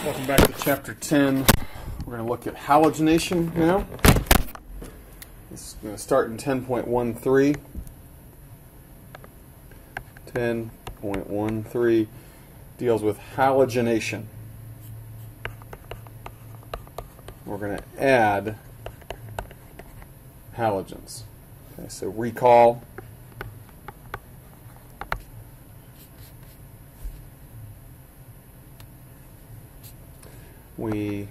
Welcome back to Chapter 10. We're going to look at halogenation now. This is going to start in 10.13. 10.13 deals with halogenation. We're going to add halogens. Okay, so recall. We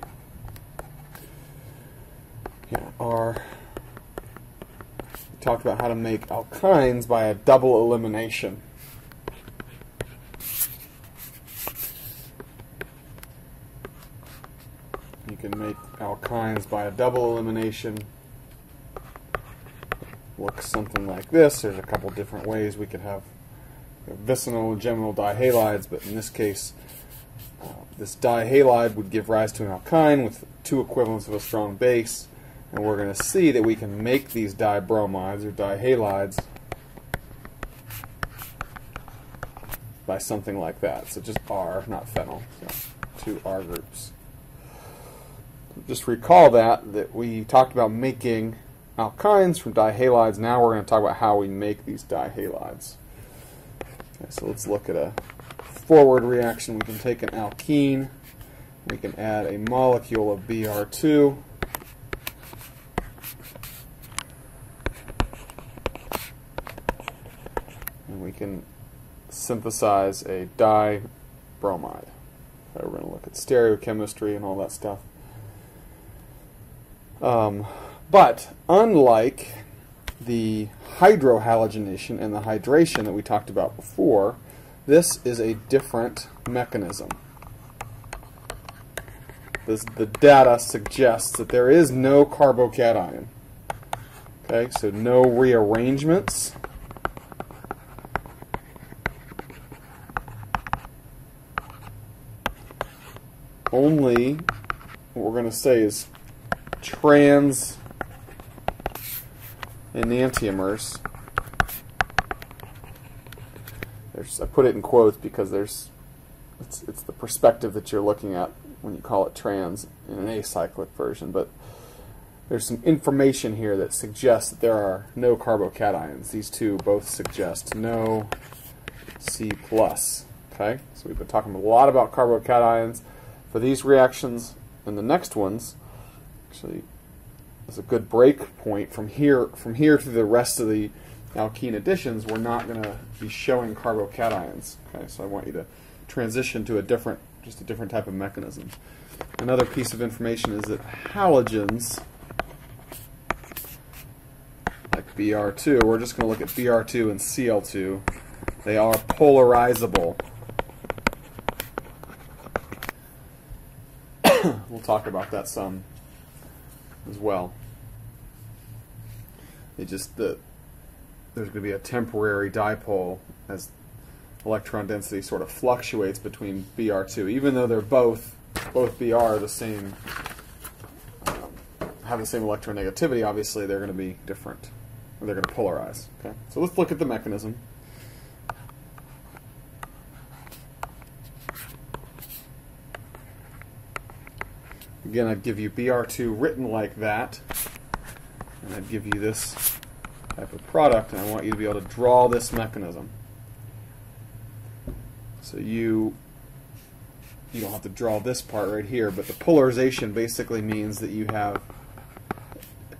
talked about how to make alkynes by a double elimination. You can make alkynes by a double elimination. Looks something like this. There's a couple different ways we could have vicinal and geminal dihalides, but in this case, this dihalide would give rise to an alkyne with two equivalents of a strong base, and we're going to see that we can make these dibromides or dihalides by something like that. So just R, not phenyl. So two R groups. Just recall that we talked about making alkynes from dihalides. Now we're going to talk about how we make these dihalides. Okay, so let's look at a forward reaction. We can take an alkene, we can add a molecule of Br2, and we can synthesize a dibromide. So we're going to look at stereochemistry and all that stuff. But unlike the hydrohalogenation and the hydration that we talked about before, this is a different mechanism. The data suggests that there is no carbocation. Okay, so no rearrangements. Only what we're going to say is trans enantiomers. I put it in quotes because it's the perspective that you're looking at when you call it trans in an acyclic version, but there's some information here that suggests that there are no carbocations. These two both suggest no C+. Okay, so we've been talking a lot about carbocations for these reactions, and the next ones actually is a good break point from here to the rest of the alkene additions. We're not going to be showing carbocations. Okay, so I want you to transition to just a different type of mechanism. Another piece of information is that halogens, like Br2, we're just going to look at Br2 and Cl2. They are polarizable. We'll talk about that some as well. There's going to be a temporary dipole as electron density sort of fluctuates between Br2, even though they're both Br are the same, have the same electronegativity. Obviously, they're going to be different, or they're going to polarize. Okay, so let's look at the mechanism. Again, I'd give you Br2 written like that, and I'd give you this type of product, and I want you to be able to draw this mechanism. So you don't have to draw this part right here, but the polarization basically means that you have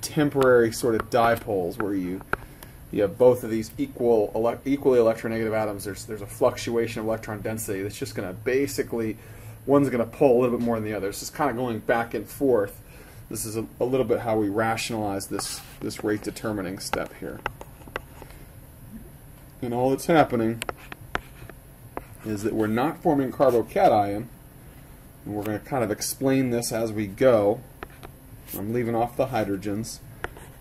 temporary sort of dipoles where you have both of these equally electronegative atoms. There's a fluctuation of electron density that's just going to basically, one's going to pull a little bit more than the other. It's just kind of going back and forth. This is a little bit how we rationalize this rate determining step here. And all that's happening is that we're not forming carbocation, and we're going to kind of explain this as we go. I'm leaving off the hydrogens.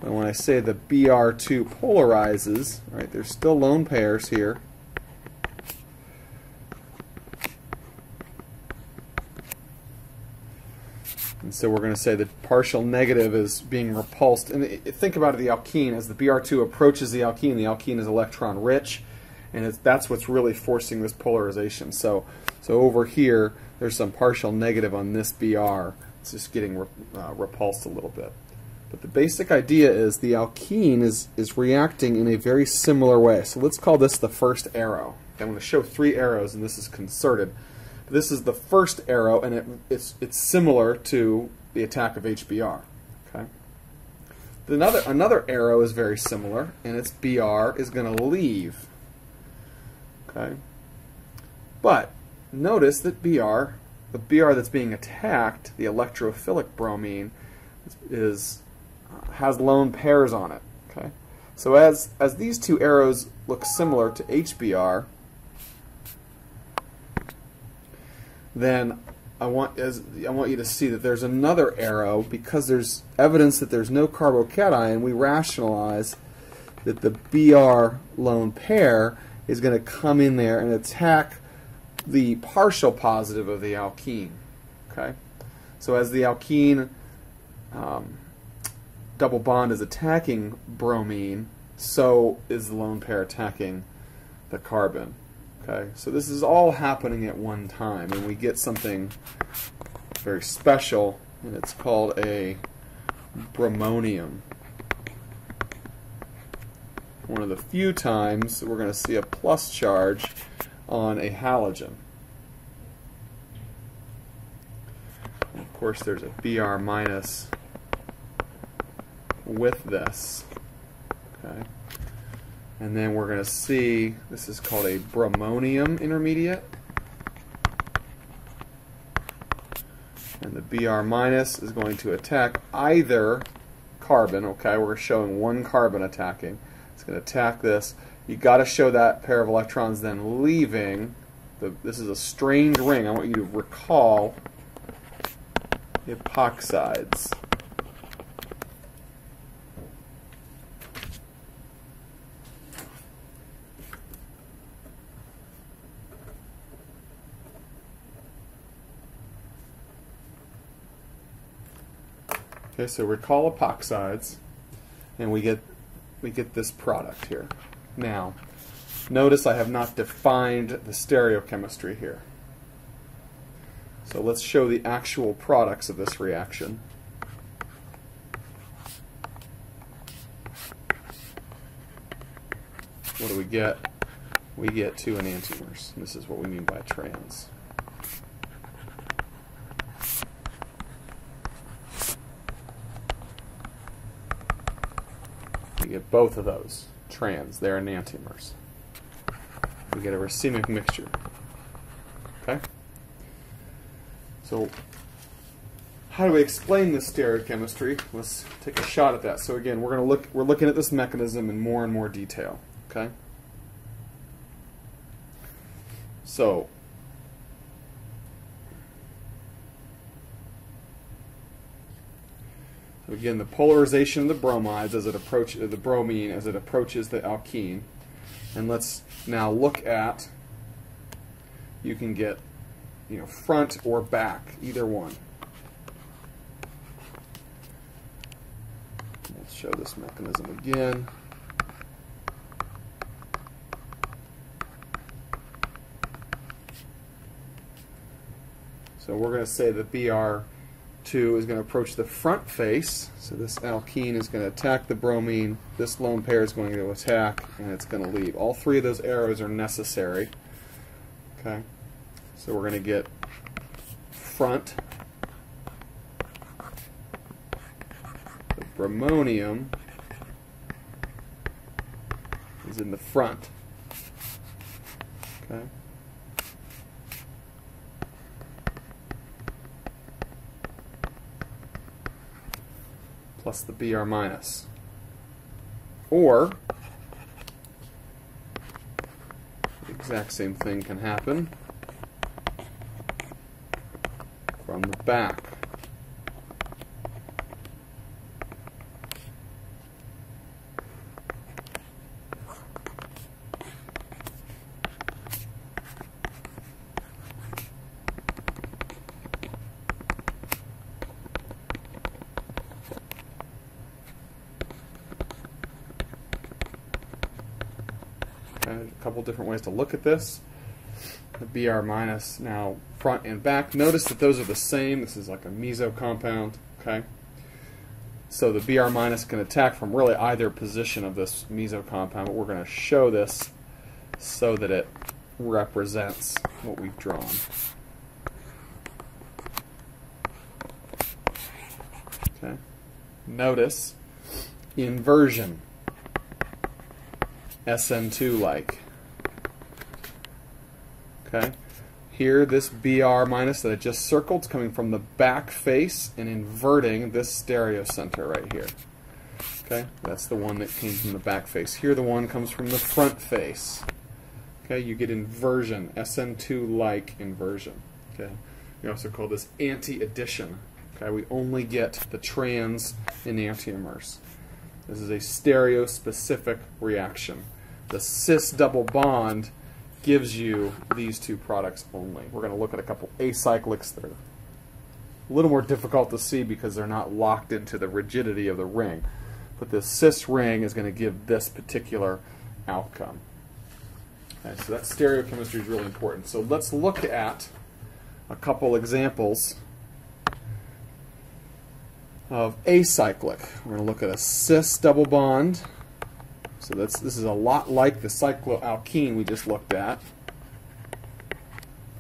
And when I say the Br2 polarizes, right, there's still lone pairs here. And so we're going to say that partial negative is being repulsed. And think about it, the alkene, as the Br2 approaches the alkene is electron rich, and that's what's really forcing this polarization. So over here, there's some partial negative on this Br. It's just getting repulsed a little bit. But the basic idea is the alkene is reacting in a very similar way. So let's call this the first arrow. I'm going to show 3 arrows, and this is concerted. This is the first arrow, and it's similar to the attack of HBr. Okay. Another arrow is very similar, and its Br is going to leave. Okay. But notice that the Br that's being attacked, the electrophilic bromine, has lone pairs on it. Okay. So as these 2 arrows look similar to HBr, then I want you to see that there's another arrow, because there's evidence that there's no carbocation. We rationalize that the Br lone pair is going to come in there and attack the partial positive of the alkene. Okay, so as the alkene double bond is attacking bromine, so is the lone pair attacking the carbon. Okay, so this is all happening at one time, and we get something very special, and it's called a bromonium. One of the few times that we're going to see a plus charge on a halogen. And of course, there's a Br minus with this. Okay. And then we're going to see, this is called a bromonium intermediate. And the Br minus is going to attack either carbon. Okay, we're showing one carbon attacking. It's going to attack this. You've got to show that pair of electrons then leaving. This is a strange ring. I want you to recall epoxides. Okay, so recall epoxides, and we get this product here. Now, notice I have not defined the stereochemistry here. So let's show the actual products of this reaction. What do we get? We get 2 enantiomers. This is what we mean by trans. We get both of those, trans, they're enantiomers. We get a racemic mixture. Okay? So, how do we explain this stereochemistry? Let's take a shot at that. So again, we're looking at this mechanism in more and more detail. Okay? So, again, the polarization of the bromides as it approaches the bromine as it approaches the alkene, and let's now look at. You can get, front or back, either one. Let's show this mechanism again. So we're going to say that Br2 is going to approach the front face, so this alkene is going to attack the bromine, this lone pair is going to attack, and it's going to leave. All 3 of those arrows are necessary. Okay, so we're going to get front, the bromonium is in the front. Okay. Plus the Br minus. Or, the exact same thing can happen from the back. Okay, there's a couple different ways to look at this. The Br minus now front and back. Notice that those are the same. This is like a meso compound. Okay, so the Br minus can attack from really either position of this meso compound, but we're going to show this so that it represents what we've drawn. Okay. Notice inversion, SN2 like. Okay. Here, this Br minus that I just circled is coming from the back face and inverting this stereo center right here. Okay, that's the one that came from the back face. Here, the one comes from the front face. Okay, you get inversion, SN2 like inversion. Okay, we also call this anti-addition. Okay, we only get the trans enantiomers. This is a stereo-specific reaction. The cis double bond gives you these two products only. We're going to look at a couple acyclics that are a little more difficult to see because they're not locked into the rigidity of the ring. But this cis ring is going to give this particular outcome. Okay, so that stereochemistry is really important. So let's look at a couple examples of acyclic. We're going to look at a cis double bond. So this is a lot like the cycloalkene we just looked at,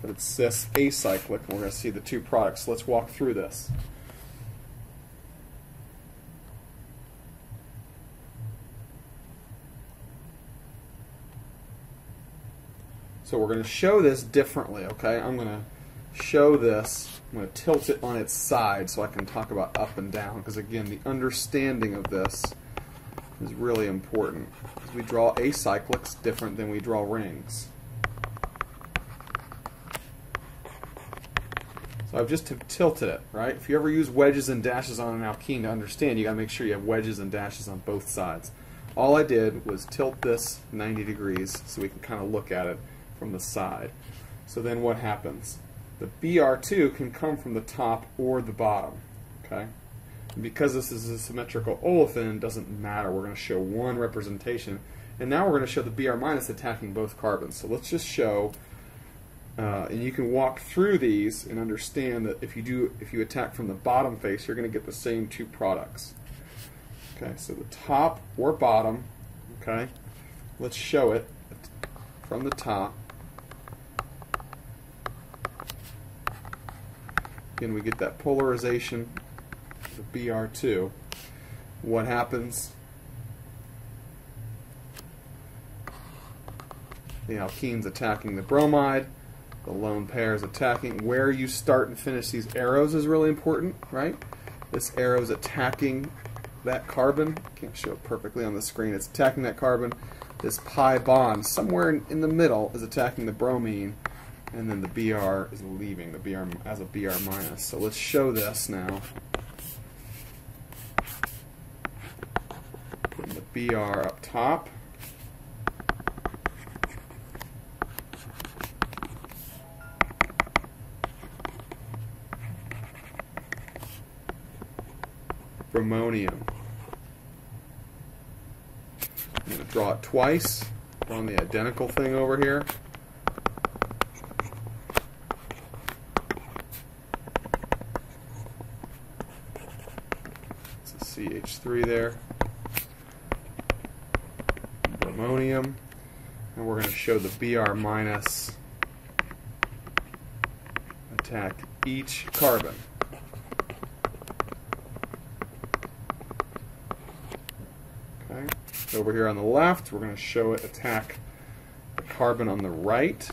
but it's cis acyclic, and we're going to see the two products. Let's walk through this. So we're going to show this differently, okay? I'm going to show this, I'm going to tilt it on its side so I can talk about up and down, because again, the understanding of this is really important. Because we draw acyclics different than we draw rings. So I've just tilted it, right? If you ever use wedges and dashes on an alkene to understand, you got to make sure you have wedges and dashes on both sides. All I did was tilt this 90 degrees so we can kind of look at it from the side. So then what happens? The Br2 can come from the top or the bottom, okay? And because this is a symmetrical olefin, it doesn't matter. We're going to show one representation. And now we're going to show the Br minus attacking both carbons. So let's just show, and you can walk through these and understand that if you attack from the bottom face, you're going to get the same two products. Okay, so the top or bottom, okay, let's show it from the top. Again, we get that polarization, the Br2. What happens? The alkene's attacking the bromide. The lone pair is attacking. Where you start and finish these arrows is really important, right? This arrow is attacking that carbon. Can't show it perfectly on the screen. It's attacking that carbon. This pi bond somewhere in the middle is attacking the bromine, and then the Br is leaving the Br as a Br minus. So let's show this now. Putting the Br up top. Bromonium. I'm going to draw it twice on the identical thing over here. It's a CH3 there. Bromonium. And we're going to show the Br minus attack each carbon. Over here on the left, we're going to show it attack the carbon on the right.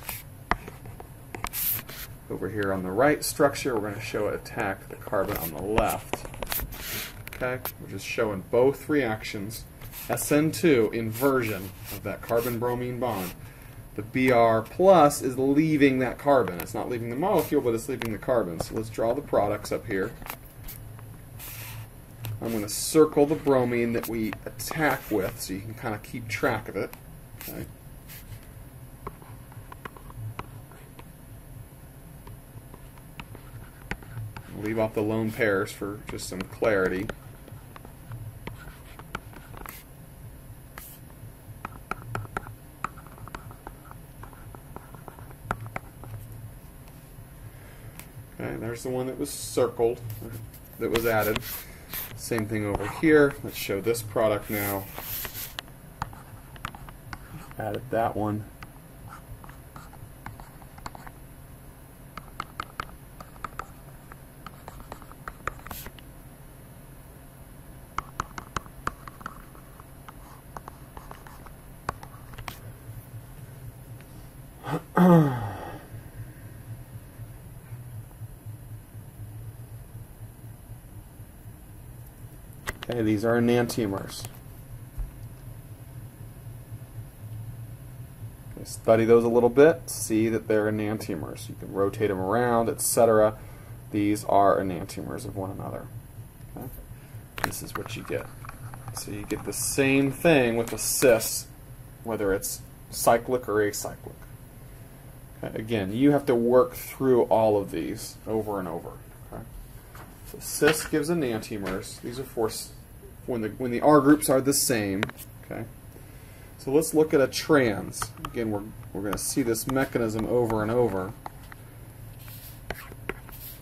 Over here on the right structure, we're going to show it attack the carbon on the left. Okay, we're just showing both reactions. SN2, inversion of that carbon-bromine bond. The Br plus is leaving that carbon. It's not leaving the molecule, but it's leaving the carbon. So let's draw the products up here. I'm going to circle the bromine that we attack with so you can kind of keep track of it. Okay. Leave off the lone pairs for just some clarity. Okay, there's the one that was circled, that was added. Same thing over here. Let's show this product now. Added that one. Okay, these are enantiomers. Okay, study those a little bit, see that they're enantiomers. You can rotate them around, etc. These are enantiomers of one another. Okay? This is what you get. So you get the same thing with a cis, whether it's cyclic or acyclic. Okay? Again, you have to work through all of these over and over. Okay? So cis gives enantiomers. These are for when the R groups are the same. Okay. So let's look at a trans. Again, we're going to see this mechanism over and over.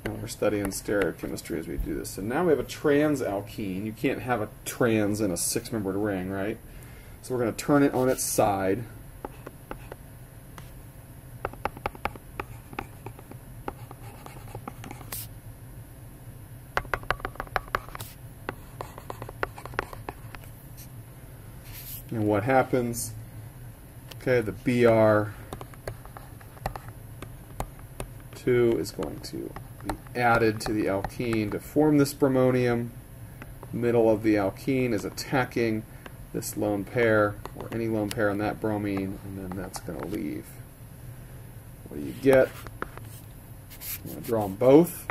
And we're studying stereochemistry as we do this. So now we have a trans alkene. You can't have a trans in a six-membered ring, right? So we're going to turn it on its side. And what happens? Okay, the Br2 is going to be added to the alkene to form this bromonium. Middle of the alkene is attacking this lone pair, or any lone pair on that bromine, and then that's going to leave. What do you get? I'm going to draw them both.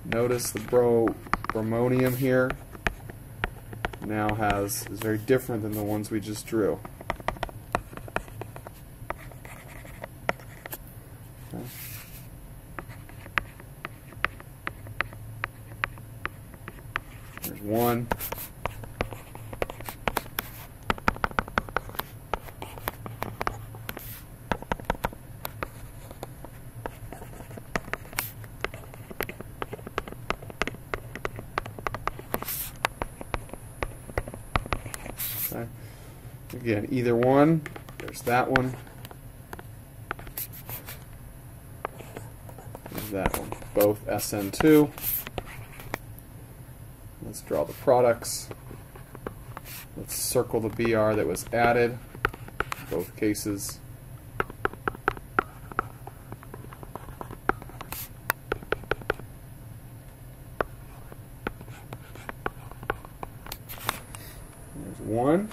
Notice the bromonium here now is very different than the ones we just drew. Okay. There's one. Okay. Again, either one. There's that one. There's that one. Both SN2. Let's draw the products. Let's circle the BR that was added. Both cases. There's one.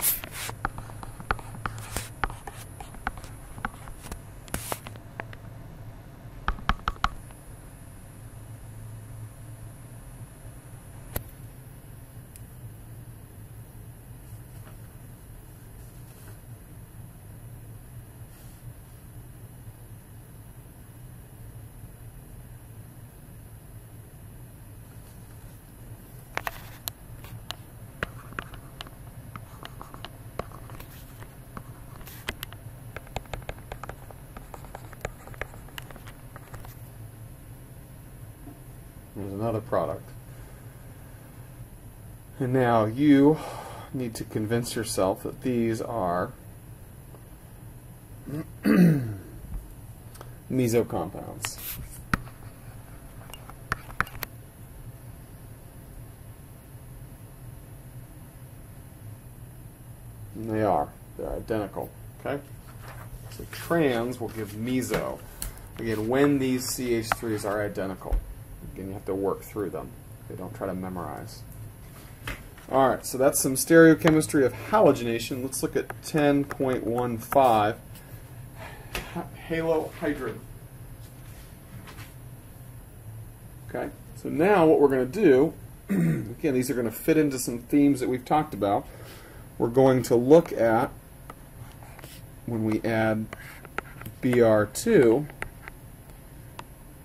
There's another product. And now you need to convince yourself that these are meso compounds. And they are. They're identical. Okay? So trans will give meso. Again, when these CH3s are identical. Again, you have to work through them. Okay, don't try to memorize. Alright, so that's some stereochemistry of halogenation. Let's look at 10.15. Halohydrin. Okay, so now what we're going to do, again, these are going to fit into some themes that we've talked about. We're going to look at when we add Br2,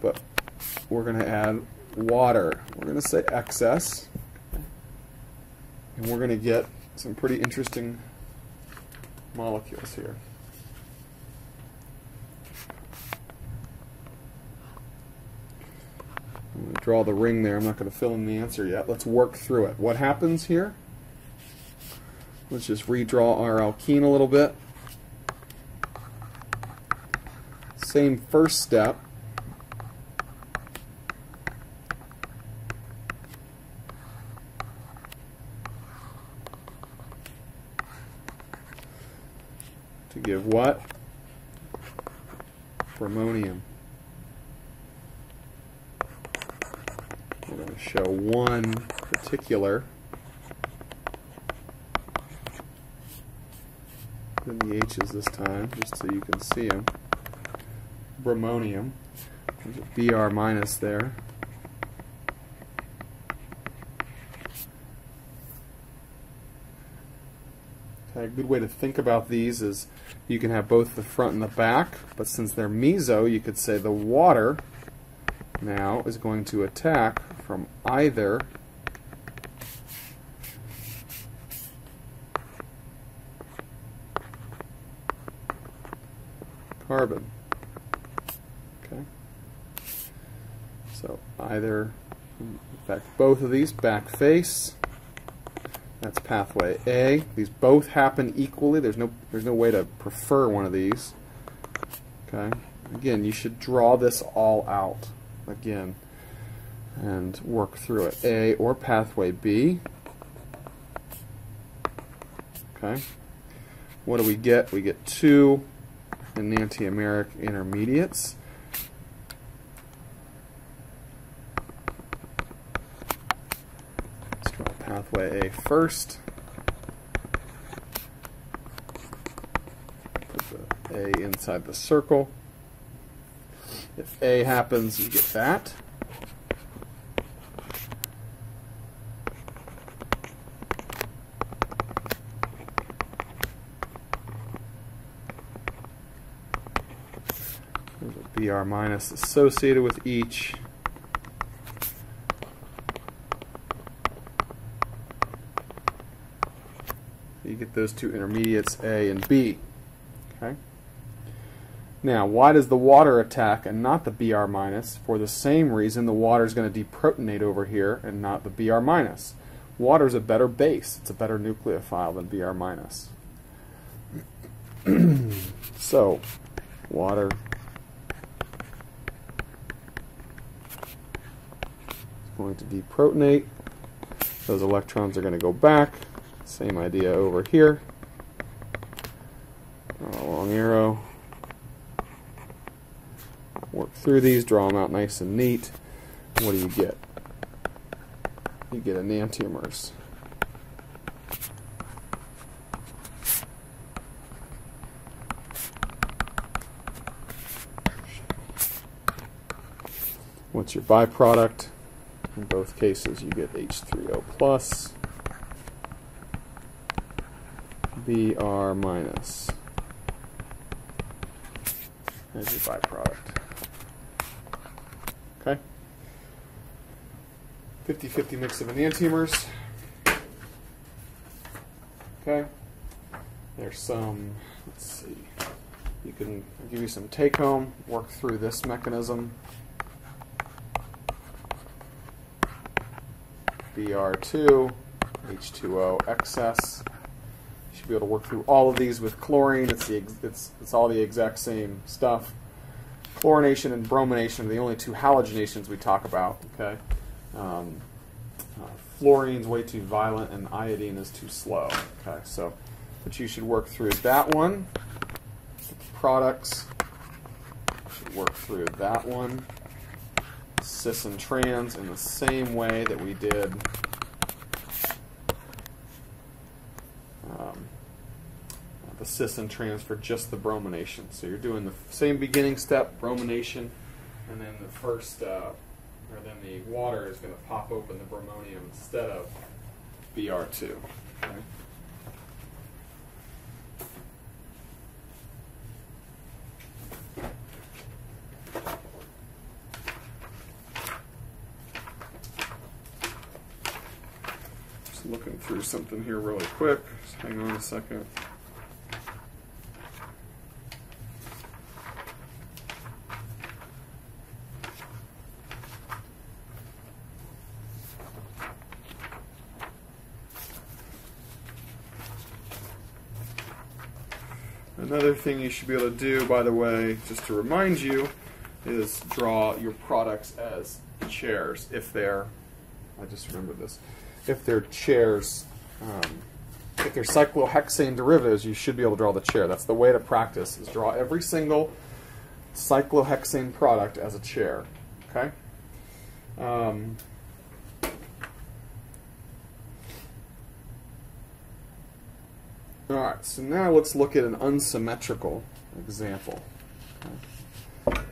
but we're going to add water. We're going to say excess, and we're going to get some pretty interesting molecules here. I'm going to draw the ring there. I'm not going to fill in the answer yet. Let's work through it. What happens here? Let's just redraw our alkene a little bit. Same first step. To give what? Bromonium. We're going to show one particular. Put in the H's this time, just so you can see them. Bromonium. There's a Br minus there. Okay, a good way to think about these is you can have both the front and the back, but since they're meso, you could say the water now is going to attack from either carbon. Okay. So either, in fact, both of these back face. That's pathway A. These both happen equally. There's no way to prefer one of these. Okay. Again, you should draw this all out again and work through it. A or pathway B. Okay. What do we get? We get two enantiomeric intermediates. Let's draw pathway A first. Put the A inside the circle. If A happens, you get that. There's a Br minus associated with each. You get those two intermediates, A and B. Okay. Now, why does the water attack and not the Br minus? For the same reason, the water is going to deprotonate over here and not the Br minus. Water is a better base. It's a better nucleophile than Br minus. So, water is going to deprotonate. Those electrons are going to go back. Same idea over here. Draw a long arrow. Work through these, draw them out nice and neat. What do you get? You get enantiomers. What's your byproduct? In both cases, you get H3O plus, Br minus as your byproduct. Okay. 50-50 mix of enantiomers. Okay. There's some, let's see, I'll give you some take home, work through this mechanism. Br2, H2O excess. You should be able to work through all of these with chlorine. It's all the exact same stuff. Chlorination and bromination are the only two halogenations we talk about. Okay, fluorine's way too violent and iodine is too slow. Okay, so but you should work through that one. The products. You should work through that one. Cis and trans in the same way that we did the cis and trans for just the bromination. So you're doing the same beginning step, bromination, and then the first, or then the water is going to pop open the bromonium instead of Br2. Okay? Just looking through something here really quick. Just hang on a second. Another thing you should be able to do, by the way, just to remind you, is draw your products as chairs. If they're, I just remembered this, if they're chairs, if they're cyclohexane derivatives, you should be able to draw the chair. That's the way to practice, is draw every single cyclohexane product as a chair. Okay? Alright, so now let's look at an unsymmetrical example. Okay.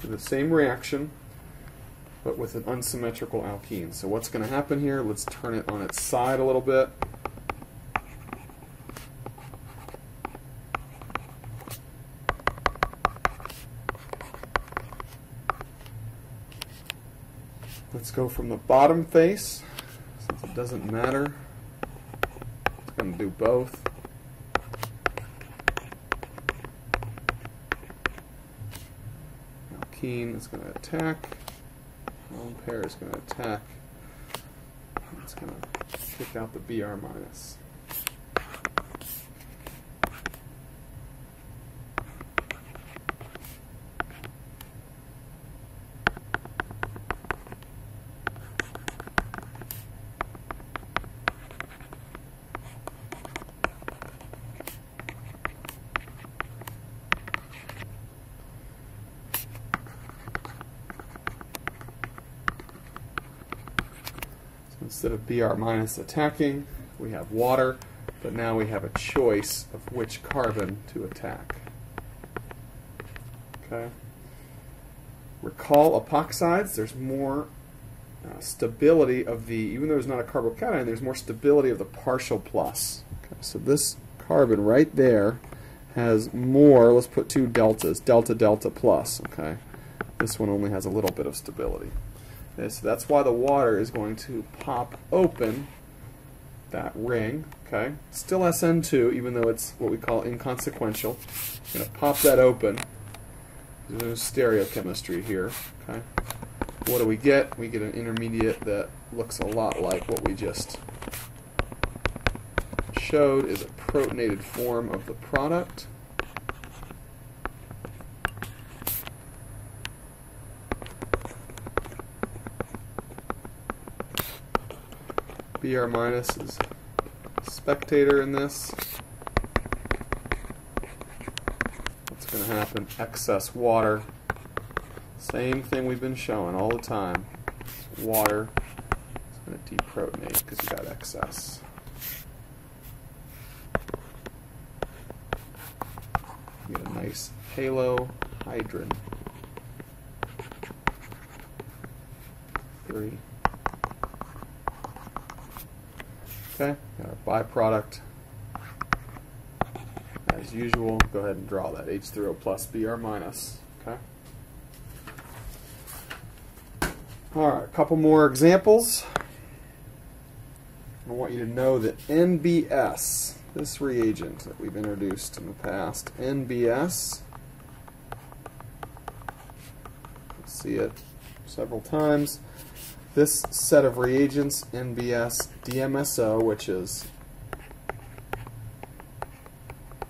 The same reaction, but with an unsymmetrical alkene. So what's going to happen here? Let's turn it on its side a little bit. Let's go from the bottom face, since it doesn't matter. It's going to do both. Alkene is going to attack. Lone pair is going to attack. It's going to kick out the Br minus. Instead of Br minus attacking, we have water, but now we have a choice of which carbon to attack. Okay. Recall epoxides, there's more stability of the, even though there's not a carbocation, there's more stability of the partial plus. Okay. So this carbon right there has more, let's put two deltas, delta, delta plus. Okay. This one only has a little bit of stability. Okay, so that's why the water is going to pop open that ring. Okay, still SN2, even though it's what we call inconsequential. I'm going to pop that open. There's no stereochemistry here. Okay, what do we get? We get an intermediate that looks a lot like what we just showed, is a protonated form of the product. Br minus is spectator in this. What's going to happen? Excess water. Same thing we've been showing all the time. Water is going to deprotonate because you got excess. You get a nice halohydrin. 3. Okay, got our byproduct. As usual, go ahead and draw that H3O plus Br minus. Okay. Alright, a couple more examples. I want you to know that NBS, this reagent that we've introduced in the past, NBS, you'll see it several times. This set of reagents, NBS DMSO, which is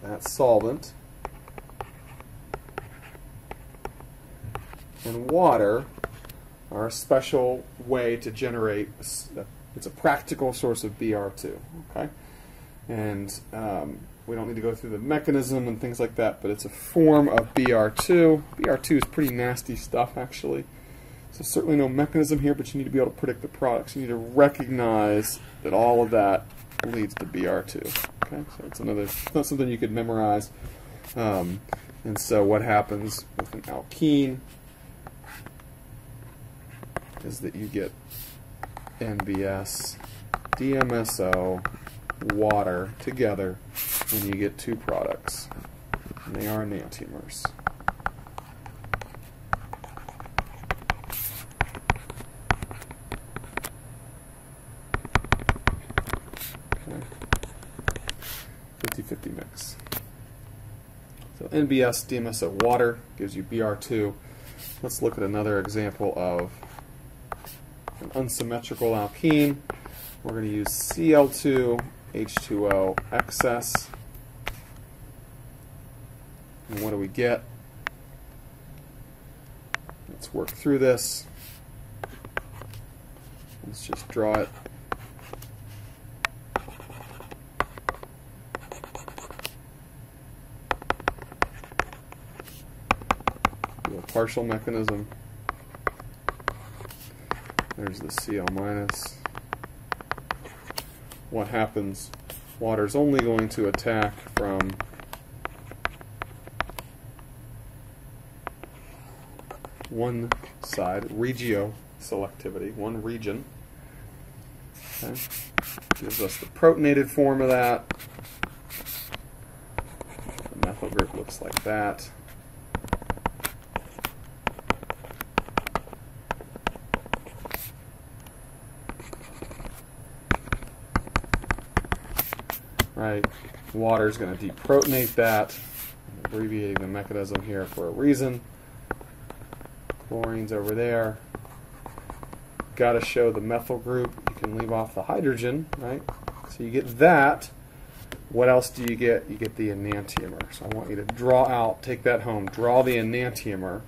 that solvent, and water are a special way to generate, it's a practical source of Br2. Okay? And we don't need to go through the mechanism and things like that, but it's a form of Br2. Br2 is pretty nasty stuff, actually. So certainly no mechanism here, but you need to be able to predict the products. You need to recognize that all of that leads to Br2. Okay, so it's not something you could memorize. And so what happens with an alkene is that you get NBS, DMSO, water together, and you get two products. And they are enantiomers. Okay. 50-50 mix. So NBS, DMSO, water gives you Br2. Let's look at another example of an unsymmetrical alkene. We're going to use Cl2, H2O excess. And what do we get? Let's work through this. Let's just draw it. Do a partial mechanism. There's the Cl minus. What happens? Water's only going to attack from one side, regio selectivity, one region. Okay. Gives us the protonated form of that. The methyl group looks like that. Right, water is going to deprotonate that. I'm abbreviating the mechanism here for a reason. Chlorine's over there. Got to show the methyl group. You can leave off the hydrogen, right? So you get that. What else do you get? You get the enantiomer. So I want you to draw out, take that home, draw the enantiomer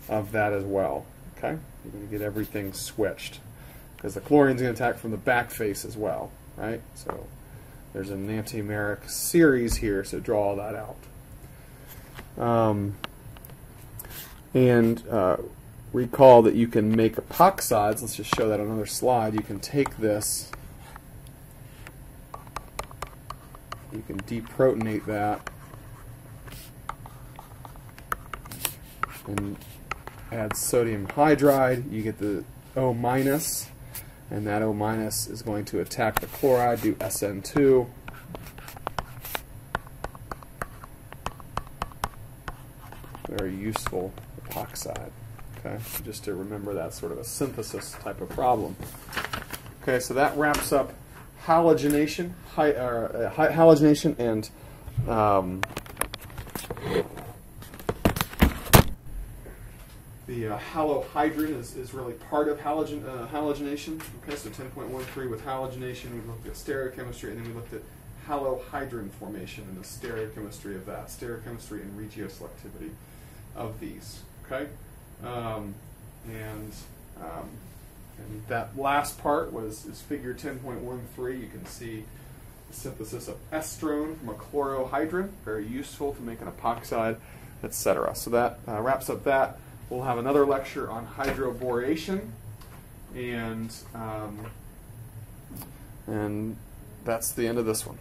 of that as well. Okay? You're going to get everything switched because the chlorine's going to attack from the back face as well, right? So there's an enantiomeric series here, so draw all that out. Recall that you can make epoxides. Let's just show that on another slide. You can take this, you can deprotonate that, and add sodium hydride. You get the O minus, and that O minus is going to attack the chloride, do SN2. Very useful epoxide. Okay, so just to remember that's sort of a synthesis type of problem. Okay, so that wraps up halogenation, halogenation and the halohydrin is really part of halogenation. Okay, so 10.13 with halogenation, we looked at stereochemistry, and then we looked at halohydrin formation and the stereochemistry of that, stereochemistry and regioselectivity of these. Okay. And that last part is figure 10.13. You can see the synthesis of estrone from a chlorohydrin, very useful to make an epoxide, etc. So that wraps up that. We'll have another lecture on hydroboration, and that's the end of this one.